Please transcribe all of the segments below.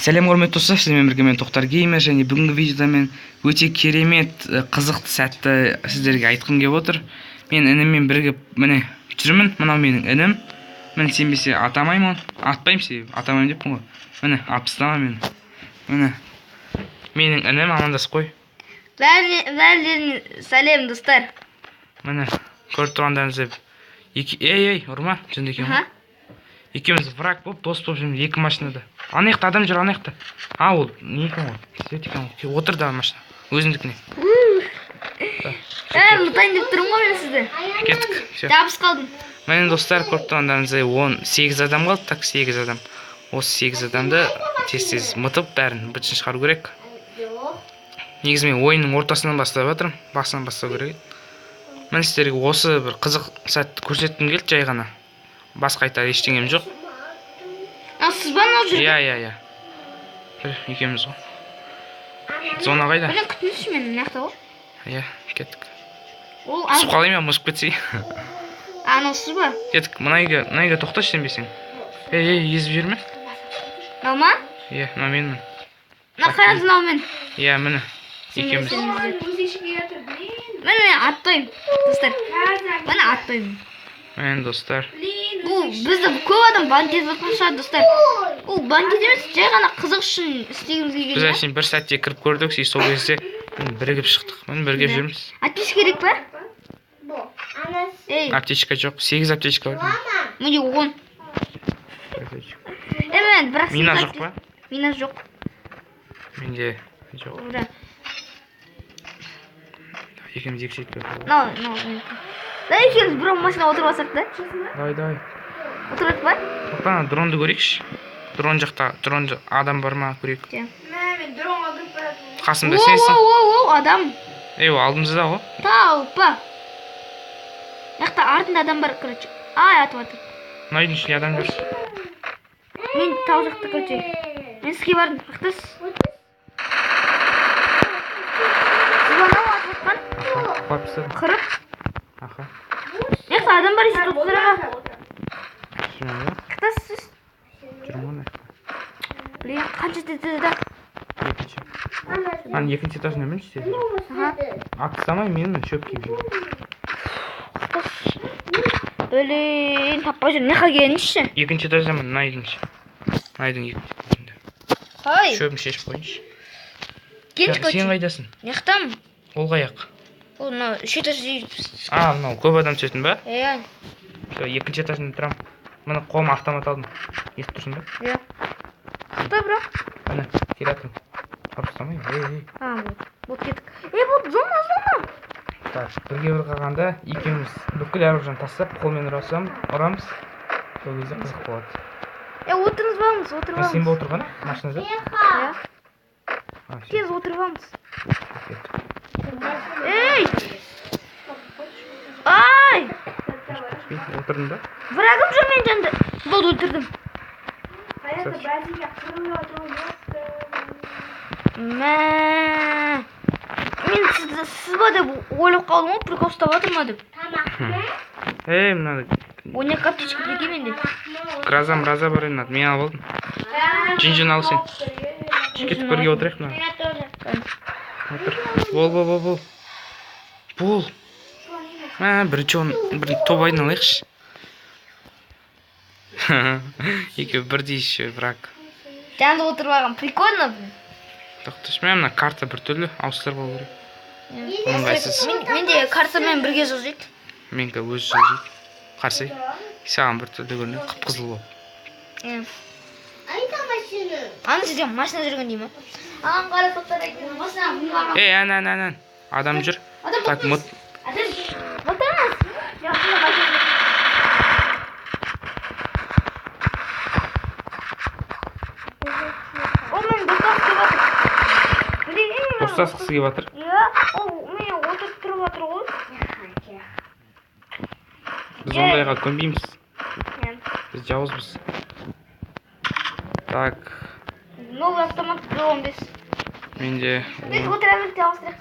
Сәлем құрметті достар, сіздермен бірге мен Тоқтар Геймер, және бүгінгі видеода мен өте керемет, қызықты сәтті сіздерге айтқым келіп отыр. Мен ініммен бірге міне жүрмін. Мынау менің інім. Мен сенбесе атамаймын, атпаймын себебі, атамаймын деппін ғой. Міне, апыстама мен. Міне. Менің інім, амандасып қой. Бәріне сәлем достар. Міне, көріп тұрғандарыңыздай ей, ұрма, жынды екен ғой. Екеуміз враг болып, дос болып жүрміз екі машинада. Анаяқта адам жүр, анаяқта. Ол не екен ғой? Свет екен ғой. Отыр да машина. Өзіндікіне. Мұтайын деп тұрмын ғой мен сізді. Кеттік. Жабыс қалдым. Міне достар, көріп тұрғандарыңыздай 18 адам қалды, так 8 адам. Осы 8 адамды тез-тез мытып бәрін бітшін шығару керек. Негізі мен ойынның ортасынан бастап жатырмын. Басынан бастау керек. Мен сіздерге осы бір қызық сәтті көрсеткім келді, жай ғана. Басқа айтар ештеңем жоқ. Сіз ба мынау жүрген? Иә. Бір екеуміз ғой. Зона қайда? Білен күтіңізші мені, мынақта ғой. Иә, кеттік. Түсіп қалайын ба, мұзып кетсей. Анау сіз ба? Кеттік, мына үйге тоқташы сенбесең. Ей, езіп жүрме? Мынау ма? Иә, мына менмін. Мына қарады мынау мен. Иә, міне. Екеуміз. Міне аттойм, достар. Міне аттойм. Мен достар. Бізді көп адам бандит болып шығады, достар. Ол бандит емес, жай ғана қызық үшін істегімізге келген. Біз әшейін бір сәтте кіріп көрдік, сол кезде бірігіп шықтық. Міне бірге жүрміз. Аптечка керек па? Аптечка жоқ, 8 аптечка бар. Менде 10. Мен бірақ мина жоқ па? Мина жоқ. Менде жоқ. Екеуміз екі сетке. Да, екеуміз бір машина отырып алсақ да? Давай. Отырайық ба? Тоқтана, дронды көрейікші. Дрон жақта, адам бар ма көрейік. Мен дронға кіріп баратырмын. Қасымда сенсің. Адам. Алдымызда ғой. Талпа. Яқта артында адам бар, короче. Атып атыр. Мына үйдің ішінде адам бар. Мен тау жақта, короче. Мен сізге бардым, ақтас. Сызбанау атып атқан? Қойыпсың. Қырып. Аха. Яқта адам бар, есі тоқтыраға. Ақтас сіз. Жүрмін. Блин, қанша тетеді да? Мен екінші этажына мен істедім. Атыстамай менің шөп киіп жүрмін. Блин, таппай жүр, неқа келіңізші? Екінші этаждамын, мына үйдің екінші этажында. Қай? Шөбін шешіп қойыншы. Келіңіз көтші. Сен қайдасың? Неқтам? Ол қаяқ? Ол мынау үш этаж дейміз. Мынау көп адам түсетін ба? Иә. Екінші этажында тұрамын. Мына қолыма автомат алдым. Естіп тұрсың ба? Иә. Құта бірақ? Міне, келатырмын. Ұрыстамай. Вот кеттік. Вот зона. Так, бірге бір қалғанда екеуміз бүкіл оружиені тастап, қолмен ұрамыз. Сол кезде қызық болады. Отырыңыз бамыз. Сен ба отырған машинада? Иә. Тез отырып алыңыз. Ай! Отырдың ба? Врагым жүр мен жанды. Болды өлтірдім. Мен сіз ба деп ойлап қалдым ғой, прикол ұстап жатыр ма деп. Мынады. 12 аптечка бірге менде. Граза бар енді, мен алып алдым. Жин ал сен. Кетіп бірге отырайық мына. Отыр. Бол. Бір топ айдын алайықшы. Екеу бірдейші враг. Жанды отырып алған, прикольно. Тоқташ, мен мына карта бір түрлі ауыстар болу керек. Оңғайсыз. Менде картамен бірге жазайды. Менгі өз жазайды. Қарсай. Саған бір түрлі көрінеді, қып-қызыл болып. Аны жүрген, машина жүрген деймі? Аған қара тоқтар әйткен, машина. Ән. Адам жүр. Так, мұт. Отырыңыз. Достасқысы келіп жатыр. Иә, мен отырып тұрып жатыр ғой. Біз ондайға көнбейміз. Біз жауызбыз. Так. Новый автомат 15. Менде... Мен отыра берді ауыстырық.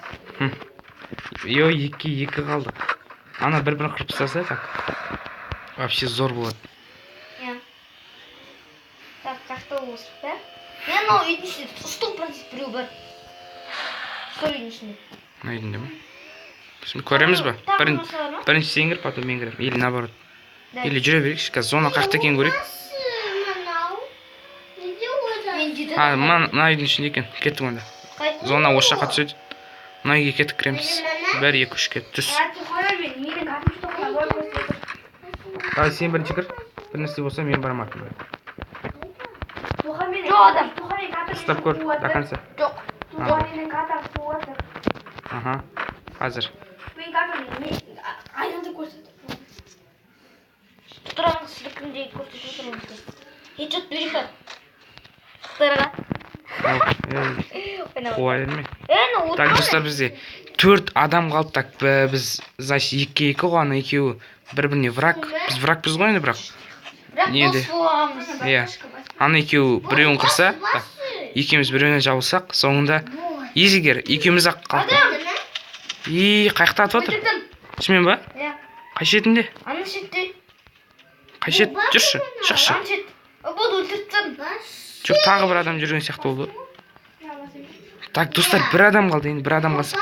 Екі қалды. Ана бір-бірін қырып тастаса, так. Вообще зор болады. Так, жақты болсын, да? Мен анау үйдің ішінде 100% біреу бар. Сол үйдің ішінде. Мына үйдің ме? Біз көреміз ба? Бірінші сен кір, потом мен кіремін. Или наоборот. Или жүре берейікші. Қазір зона қақта екенін көрейік. Мына үйдің ішінде екен. Кеттік онда. Зона осы жаққа түседі. Мына үйге кеттік кіреміз. 1, 2, 3 кет түс. Давай сен бірінші кір. Bir нәрсе болса мен барамын артынан. Жоқ адам. Ұстап көр, до конца. Жоқ. Ага, қазір. Тұраңыз сіздікінде көрсетіп отырмыз. Хеджот берейік па? Құқтарға. Қуай берме. Так, достар, бізде 4 адам қалды. Так, біз, значит, 2-2 қойған, екеуі бір-біріне враг. Біз врагпыз ғой енді бірақ. Бірақ дос боламыз. Иә. Ана екеуі біреуін қырса, екеуміз біреуіне жабылсақ, соңында езігер, екеуміз-ақ қалды. Қайықта атып отыр? Шымен ба? Иә. Қай шетінде? Аны шетте. Қай шет? Жүрші, шықшы. Аны шет. Болды өлтірттім. Жоқ, тағы бір адам жүрген сияқты болды. Так, достар, бір адам қалды, енді бір адам қалса.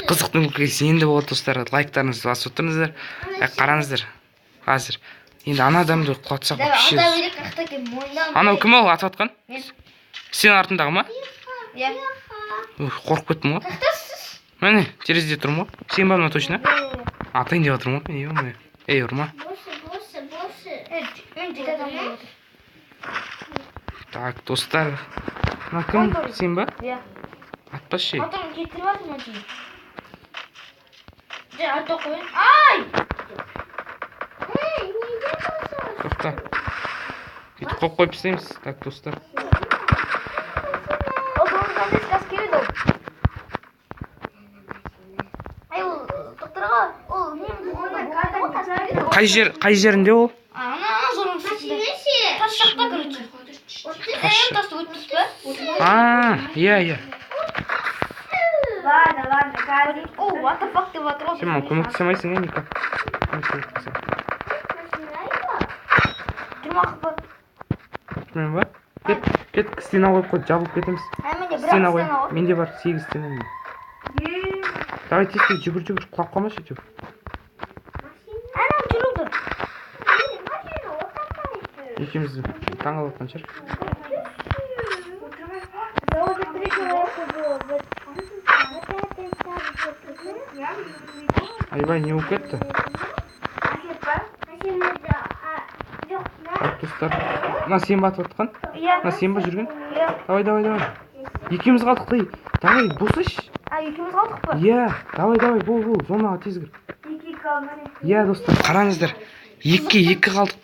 Қызықтың көкесі енді болды, достар. Лайктарыңызды басып отырыңыздар. Қараңыздар. Қазір. Енді ана адамды құлатсақ вообще. Анау кім ол атып атқан? Сен артындағы ма? Иә. Қорқып кеттім ғой. Қақтасыз? Міне, терезеде тұрмын ғой. Сен ба мына точно? Атайын деп отырмын ғой. Ей, ұрма. Так, достар. Мына кім? Сен ба? Иә. Атпашы. Атым кетіріп атым әдейін. Ата қойын. Ай! Тоқта. Бүйтіп қоп қойып істейміз. Так, достар. Ол соңында қандай сказ келеді ол? Ай, ол тоқтарға, ол неміз Қай жерінде ол? Ана зорын сетінде. Тас жақта көреді. Тасты өттіз бі? Иә. Ладно, қазір. О, what the fuck деп атыр ол. Сен маған көмектесемайсың, никак. Тұрмақ ба? Мен ба? Кет, стена қойып қойып жабылып кетеміз. Стена қой. Менде бар 8 стена. Давай тез жүгір, құлап қалмашы жүр. Анам жүрілді. Екеуміз таңғалып жатқан шығар. Айбай, не болып кетті? Достар, мына сен ба атып атқан? Мына сен ба жүрген? Давай. Екеуміз қалдық, давай, босайшы. Екеуміз қалдық па? Иә, давай, бол, зонаға тез кір. Иә, достар, қараңыздар. 2-2 қалдық.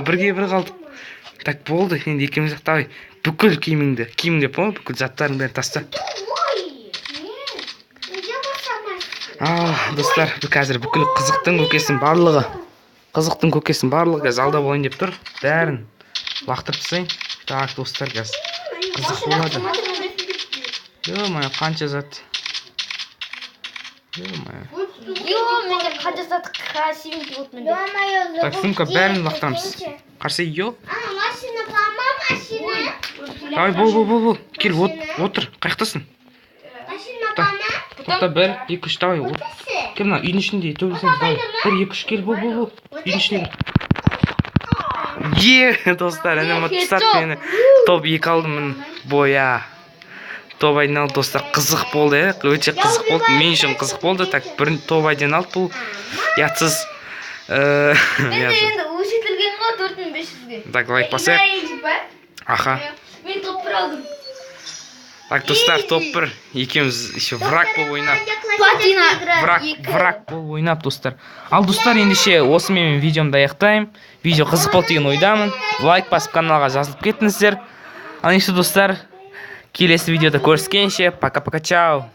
Бірге бір қалдық. Так, болды, енді екеуміз давай. Бүкіл киіміңді по, бүкіл заттарың бәрін таста. Достар, қазір бүкіл қызықтың көкесінің барлығы қазір алда болайын деп тұр. Бәрін лақтырып тастайын. Так, достар, қазір қызық болады. Ё-моё, қанша зат. Менде қанша зат красивенький болды менде. Так, сумка бәрін лақтырамыз. Қарсы, ё. Давай, бол. Кел, отыр. Қайықтасың? Тоқта, 1, 2, 3, давай. Кел, мына үйдің ішінде төбелесеміз, давай. 1, 2, 3, кел, бол. Үйдің ішіне кел. Достар, әне мұтсақ мені. Топ 2 алдым, боя. Топ айден алды, достар, қызық болды, өте қызық болды. Мен үшін қызық болды. Так, бір топ айден алды, бұл ятсыз. Енді өсетілген ғой 4500-ге. Так, лайк басайық. Аха. Мен топ 1 алдым. Так, достар, топ 1. Екеуміз еще враг болып ойнап. Враг болып ойнап, достар. Ал, достар, ендеше осымен видеомды аяқтаймын. Видео қызық болды деген ойдамын. Лайк басып каналға жазылып кеттіңіздер. Ал ендеше, достар, келесі видеода көріскенше. Пока-пока, чао.